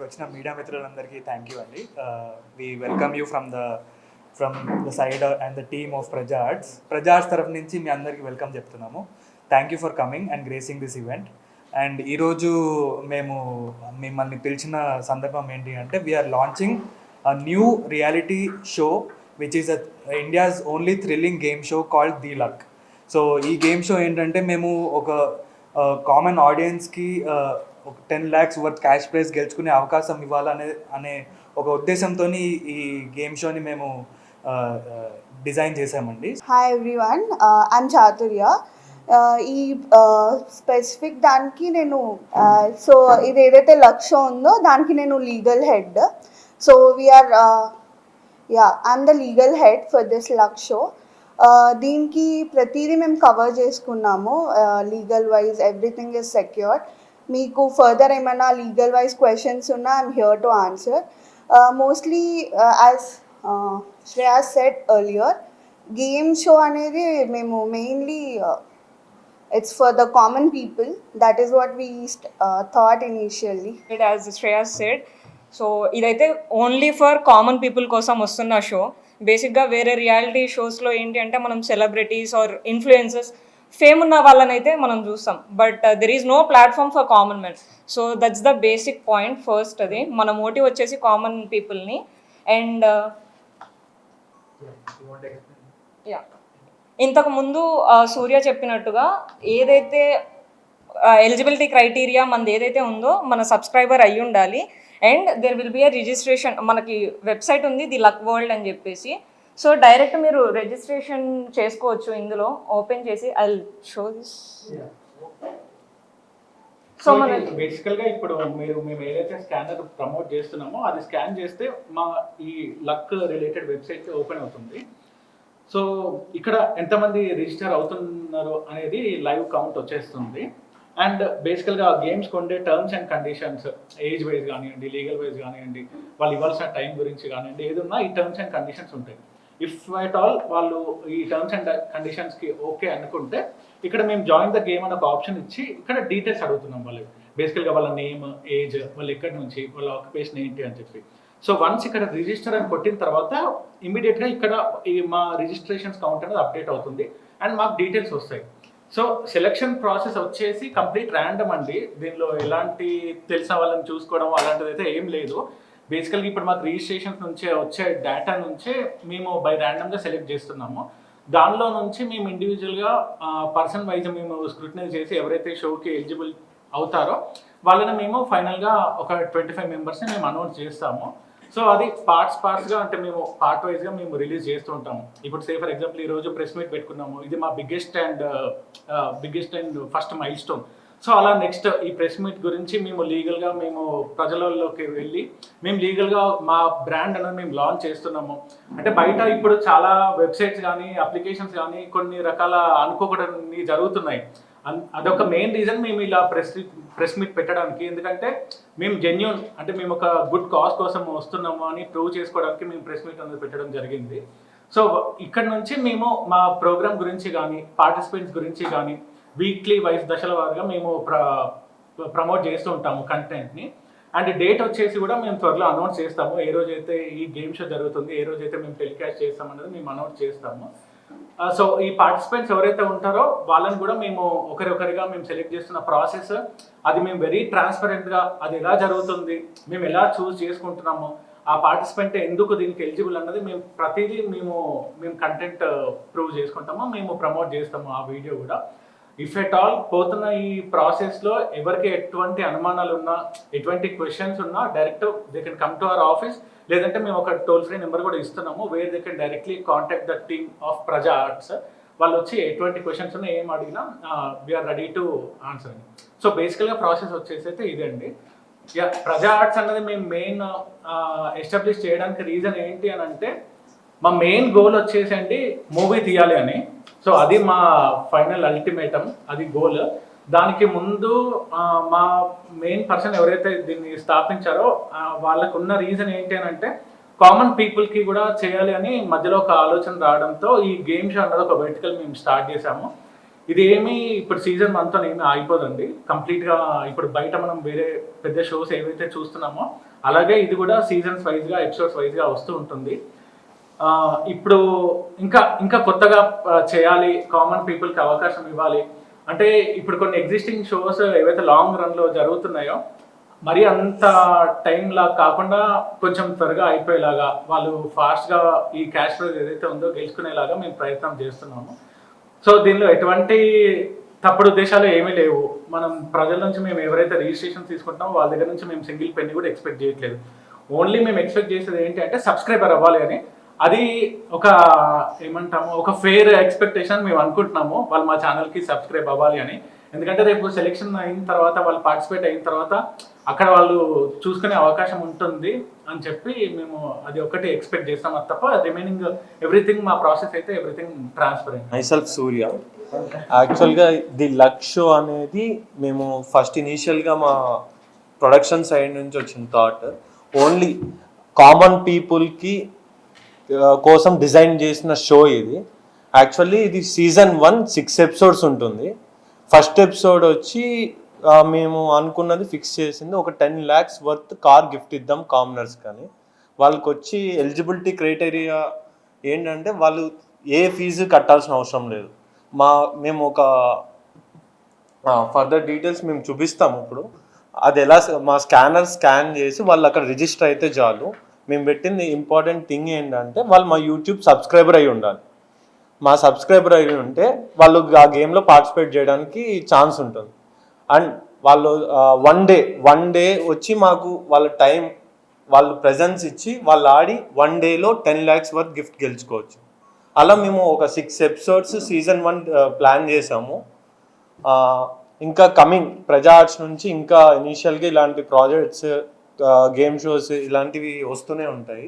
వచ్చిన మీడియా మిత్రులందరికీ thank you అండి. We welcome you from the side and the team of Prajarts తరఫు నుంచి మీ అందరికీ వెల్కమ్ చెప్తున్నాము. Thank you for coming and gracing this event. And ఈరోజు మేము మిమ్మల్ని పిలిచిన సందర్భం ఏంటి అంటే we are launching a new reality show which is India's only thrilling game show called the luck. So ఈ గేమ్ షో ఏంటంటే మేము ఒక కామన్ ఆడియన్స్కి ఒక 10 lakhs వర్త్ క్యాష్ ప్రైజ్ గెలుచుకునే అవకాశం అనే ఒక ఉద్దేశంతో ఈ గేమ్ షోని మేము డిజైన్ చేసామండి. Hi everyone, I'm Chaturya. ఈ స్పెసిఫిక్ దానికి నేను సో ఇది ఏదైతే లక్ష్యం ఉందో దానికి నేను legal head. So we're I'm the legal head for this luck show. దీనికి ప్రతిదీ మేము కవర్ చేసుకున్నాము. Legal wise everything is secured. మీకు ఫర్దర్ ఏమైనా లీగల్ వైజ్ క్వశ్చన్స్ ఉన్నా I'm here to answer. Mostly as Shreyas said earlier, game show అనేది మేము mainly it's for the common people. That is what we thought initially. As Shreya said, so ఇదైతే only for common people కోసం వస్తున్న show. బేసిక్గా వేరే reality షోస్లో ఏంటి అంటే మనం సెలబ్రిటీస్ ఆర్ ఇన్ఫ్లుయెన్సర్స్ ఫేమ్ ఉన్న వాళ్ళనైతే మనం చూస్తాం, but there is no platform for common men. So that's the basic point. First అది మన మోటివ్ వచ్చేసి కామన్ పీపుల్ని. అండ్ ఇంతకుముందు సూర్య చెప్పినట్టుగా ఏదైతే ఎలిజిబిలిటీ క్రైటీరియా మనది ఏదైతే ఉందో మన సబ్స్క్రైబర్ అయ్యి ఉండాలి. And there will be a registration. మనకి వెబ్సైట్ ఉంది ది లక్ వరల్డ్ అని చెప్పేసి. సో డైరెక్ట్ మీరు రిజిస్ట్రేషన్ చేసుకోవచ్చు ఇందులో ఓపెన్ చేసి. I show this. సో బేసికల్గా ఇప్పుడు మేము ఏదైతే స్కానర్ ప్రమోట్ చేస్తున్నామో అది స్కాన్ చేస్తే మా ఈ లక్ రిలేటెడ్ వెబ్సైట్ ఓపెన్ అవుతుంది. సో ఇక్కడ ఎంతమంది రిజిస్టర్ అవుతున్నారు అనేది లైవ్ కౌంట్ వచ్చేస్తుంది. అండ్ బేసికల్గా గేమ్స్ కొండే terms and conditions age wise కానివ్వండి, లీగల్ వైజ్ కానివ్వండి, వాళ్ళు ఇవ్వాల్సిన టైం గురించి కానివ్వండి, ఏదున్నా ఈ టర్మ్స్ అండ్ కండిషన్స్ ఉంటాయి. ఇఫ్ అట్ ఆల్ వాళ్ళు ఈ టర్మ్స్ అండ్ కండిషన్స్కి ఓకే అనుకుంటే ఇక్కడ మేము జాయిన్ ద గేమ్ అనే ఒక ఆప్షన్ ఇచ్చి ఇక్కడ డీటెయిల్స్ అడుగుతున్నాం వాళ్ళకి. బేసికల్గా వాళ్ళ నేమ్, ఏజ్, వాళ్ళు ఎక్కడి నుంచి, వాళ్ళ ఆక్యుపేషన్ ఏంటి అని చెప్పి. సో వన్స్ ఇక్కడ రిజిస్టర్ అని కొట్టిన తర్వాత ఇమీడియట్గా ఇక్కడ ఈ మా రిజిస్ట్రేషన్స్ కౌంట్ అనేది అప్డేట్ అవుతుంది అండ్ మాకు డీటెయిల్స్ వస్తాయి. సో సెలక్షన్ ప్రాసెస్ వచ్చేసి కంప్లీట్ ర్యాండమ్ అండి. దీనిలో ఎలాంటి తెలిసిన వాళ్ళని చూసుకోవడం అలాంటిది అయితే ఏం లేదు. బేసికల్గా ఇప్పుడు మాకు రిజిస్ట్రేషన్స్ నుంచే వచ్చే డేటా నుంచే మేము బై ర్యాండమ్గా సెలెక్ట్ చేస్తున్నాము. దానిలో నుంచి మేము ఇండివిజువల్గా పర్సన్ వైజ్ మేము స్క్రూటినైజ్ చేసి ఎవరైతే షోకి ఎలిజిబుల్ అవుతారో వాళ్ళని మేము ఫైనల్గా ఒక 25 మెంబర్స్ని మేము అనౌన్స్ చేస్తాము. సో అది పార్ట్స్గా అంటే మేము పార్ట్ వైజ్గా మేము రిలీజ్ చేస్తూ ఉంటాము. ఇప్పుడు సే ఫర్ ఎగ్జాంపుల్ ఈరోజు ప్రెస్ మీట్ పెట్టుకున్నాము, ఇది మా biggest and first mile stone. So అలా నెక్స్ట్ ఈ ప్రెస్ మీట్ గురించి మేము లీగల్గా మేము ప్రజలలోకి వెళ్ళి మేము లీగల్గా మా బ్రాండ్ అనేది మేము లాంచ్ చేస్తున్నాము. అంటే బయట ఇప్పుడు చాలా వెబ్సైట్స్ కానీ అప్లికేషన్స్ కానీ కొన్ని రకాల అనుకోకూడని జరుగుతున్నాయి. అదొక మెయిన్ రీజన్ మేము ఇలా ప్రెస్ మీట్ పెట్టడానికి. ఎందుకంటే మేము జెన్యూన్ అంటే మేము ఒక గుడ్ కాజ్ కోసం వస్తున్నాము అని ప్రూవ్ చేసుకోవడానికి మేము ప్రెస్ మీట్ అనేది పెట్టడం జరిగింది. సో ఇక్కడ నుంచి మేము మా ప్రోగ్రామ్ గురించి కానీ పార్టిసిపెంట్స్ గురించి కానీ వీక్లీ వైజ్ దశల వారుగా మేము ప్రమోట్ చేస్తూ ఉంటాము కంటెంట్ని. అండ్ డేట్ వచ్చేసి కూడా మేము త్వరలో అనౌన్స్ చేస్తాము. ఏ రోజైతే ఈ గేమ్ షో జరుగుతుంది, ఏ రోజైతే మేము టెలికాస్ట్ చేస్తామన్నది మేము అనౌన్స్ చేస్తాము. సో ఈ పార్టిసిపెంట్స్ ఎవరైతే ఉంటారో వాళ్ళని కూడా మేము ఒకరిగా మేము సెలెక్ట్ చేస్తున్న ప్రాసెస్ అది మేము వెరీ ట్రాన్స్పరెంట్గా అది ఎలా జరుగుతుంది, మేము ఎలా చూస్ చేసుకుంటున్నాము, ఆ పార్టిసిపెంట్ ఎందుకు దీనికి ఎలిజిబుల్ అన్నది మేము ప్రతిదీ మేము కంటెంట్ ప్రూవ్ చేసుకుంటాము, మేము ప్రమోట్ చేస్తాము ఆ వీడియో కూడా. ఇఫ్ ఎట్ ఆల్ పోతున్న ఈ ప్రాసెస్లో ఎవరికి ఎటువంటి అనుమానాలు ఉన్నా, ఎటువంటి క్వశ్చన్స్ ఉన్నా direct they can come to our office. లేదంటే మేము ఒక టోల్ ఫ్రీ నెంబర్ కూడా ఇస్తున్నాము, where they can directly contact the team of ప్రజా ఆర్ట్స్. వాళ్ళు వచ్చి ఎటువంటి క్వశ్చన్స్ ఉన్నా ఏం అడిగినా వీఆర్ రెడీ టు ఆన్సర్ అండి. సో బేసికల్గా ప్రాసెస్ వచ్చేసి అయితే ఇదే అండి. ప్రజా ఆర్ట్స్ అన్నది మేము మెయిన్ ఎస్టాబ్లిష్ చేయడానికి రీజన్ ఏంటి అని అంటే, మా మెయిన్ గోల్ వచ్చేసి అండి మూవీ తీయాలి అని. సో అది మా ఫైనల్ అల్టిమేటం, అది గోల్. దానికి ముందు మా మెయిన్ పర్సన్ ఎవరైతే దీన్ని స్థాపించారో వాళ్ళకు ఉన్న రీజన్ ఏంటి అని అంటే, కామన్ పీపుల్కి కూడా చేయాలి అని మధ్యలో ఒక ఆలోచన రావడంతో ఈ గేమ్ షో అన్నది ఒక వెర్టికల్ మేము స్టార్ట్ చేసాము. ఇది ఏమి ఇప్పుడు సీజన్ 1తో ఏమీ ఆగిపోదండి, కంప్లీట్గా ఇప్పుడు బయట మనం వేరే పెద్ద షోస్ ఏవైతే చూస్తున్నామో అలాగే ఇది కూడా సీజన్స్ వైజ్గా ఎపిసోడ్స్ వైజ్గా వస్తూ ఉంటుంది. ఇప్పుడు ఇంకా కొత్తగా చేయాలి, కామన్ పీపుల్కి అవకాశం ఇవ్వాలి అంటే, ఇప్పుడు కొన్ని ఎగ్జిస్టింగ్ షోస్ ఏవైతే లాంగ్ రన్లో జరుగుతున్నాయో మరి అంత టైంలా కాకుండా కొంచెం త్వరగా అయిపోయేలాగా, వాళ్ళు ఫాస్ట్గా ఈ క్యాష్ ప్రైజ్ ఏదైతే ఉందో గెలుచుకునేలాగా మేము ప్రయత్నం చేస్తున్నాము. సో దీనిలో ఎటువంటి తప్పుడు ఉద్దేశాలు ఏమీ లేవు. మనం ప్రజల నుంచి మేము ఎవరైతే రిజిస్ట్రేషన్ తీసుకుంటామో వాళ్ళ దగ్గర నుంచి మేము సింగిల్ పెన్ని కూడా ఎక్స్పెక్ట్ చేయట్లేదు. ఓన్లీ మేము ఎక్స్పెక్ట్ చేసేది ఏంటి అంటే సబ్స్క్రైబర్ అవ్వాలి అని. అది ఒక ఏమంటాము, ఒక ఫెయిర్ ఎక్స్పెక్టేషన్ మేము అనుకుంటున్నాము, వాళ్ళు మా ఛానల్కి సబ్స్క్రైబ్ అవ్వాలి అని. ఎందుకంటే రేపు సెలెక్షన్ అయిన తర్వాత, వాళ్ళు పార్టిసిపేట్ అయిన తర్వాత అక్కడ వాళ్ళు చూసుకునే అవకాశం ఉంటుంది అని చెప్పి మేము అది ఒకటి ఎక్స్పెక్ట్ చేస్తాం. అది తప్ప రిమైనింగ్ ఎవ్రీథింగ్ మా ప్రాసెస్ అయితే ఎవ్రీథింగ్ ట్రాన్స్పరెంట్. మైసెల్ఫ్ సూర్య. యాక్చువల్గా ది లక్ షో అనేది మేము ఫస్ట్ ఇనీషియల్గా మా ప్రొడక్షన్ సైడ్ నుంచి వచ్చిన థాట్, ఓన్లీ కామన్ పీపుల్కి కోసం డిజైన్ చేసిన షో ఇది. యాక్చువల్లీ ఇది సీజన్ 1 6 ఎపిసోడ్స్ ఉంటుంది. ఫస్ట్ ఎపిసోడ్ వచ్చి మేము అనుకున్నది ఫిక్స్ చేసింది ఒక 10 lakhs వర్త్ కార్ గిఫ్ట్ ఇద్దాం కామనర్స్ కానీ. వాళ్ళకి వచ్చి ఎలిజిబిలిటీ క్రైటీరియా ఏంటంటే వాళ్ళు ఏ ఫీజు కట్టాల్సిన అవసరం లేదు. మేము ఒక ఫర్దర్ డీటెయిల్స్ మేము చూపిస్తాము ఇప్పుడు. అది ఎలా మా స్కాన్ చేసి వాళ్ళు అక్కడ రిజిస్టర్ అయితే చాలు. మేము పెట్టింది ఇంపార్టెంట్ థింగ్ ఏంటంటే వాళ్ళు మా యూట్యూబ్ సబ్స్క్రైబర్ అయి ఉండాలి. మా సబ్స్క్రైబర్ అయి ఉంటే వాళ్ళు ఆ గేమ్లో పార్టిసిపేట్ చేయడానికి ఛాన్స్ ఉంటుంది. అండ్ వాళ్ళు వన్ డే వచ్చి మాకు వాళ్ళ టైం, వాళ్ళు ప్రెజెన్స్ ఇచ్చి వాళ్ళు ఆడి 1 dayలో 10 lakhs వర్త్ గిఫ్ట్ గెలుచుకోవచ్చు. అలా మేము ఒక 6 episodes సీజన్ 1 ప్లాన్ చేసాము. ఇంకా కమింగ్ ప్రజా ఆర్ట్స్ నుంచి ఇంకా ఇనీషియల్గా ఇలాంటి ప్రాజెక్ట్స్, గేమ్ షోస్ ఇలాంటివి వస్తూనే ఉంటాయి.